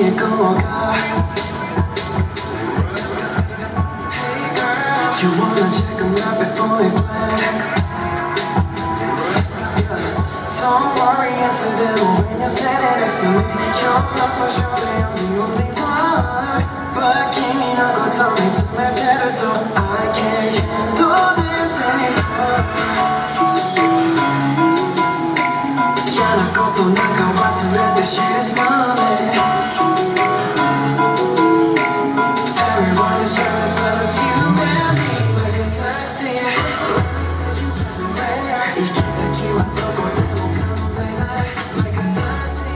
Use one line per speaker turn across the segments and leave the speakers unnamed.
へ行こうか You wanna check them out before we play Don't worry, incidental when you're sitting next to me You're not for sure that I'm the only one But kimi no koto mitsumeteru to I can't handle this anymore 嫌なことなんか忘れて She's mommy Everyone is jealous of us, you and me Like a taxi 行き先はどこでも構わない Like a taxi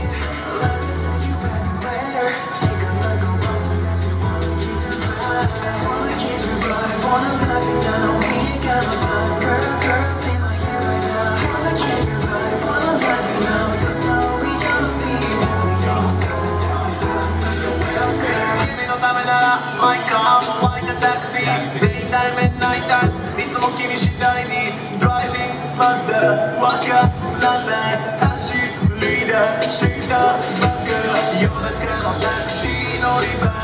Let me take you anywhere 時間なんか忘れて Wanna keep you fly Wanna keep you fly Wanna love you now We ain't got no time Girl, girl, take my hand right now Wanna keep you fly Wanna love you now You're so we just be We ain't no stop this taxi fast So well, girl 君のためならマイカーもlike a taxi デイタイムナイタイムいつも君次第に Driving under わからない走り出したバカ夜中のタクシー乗り場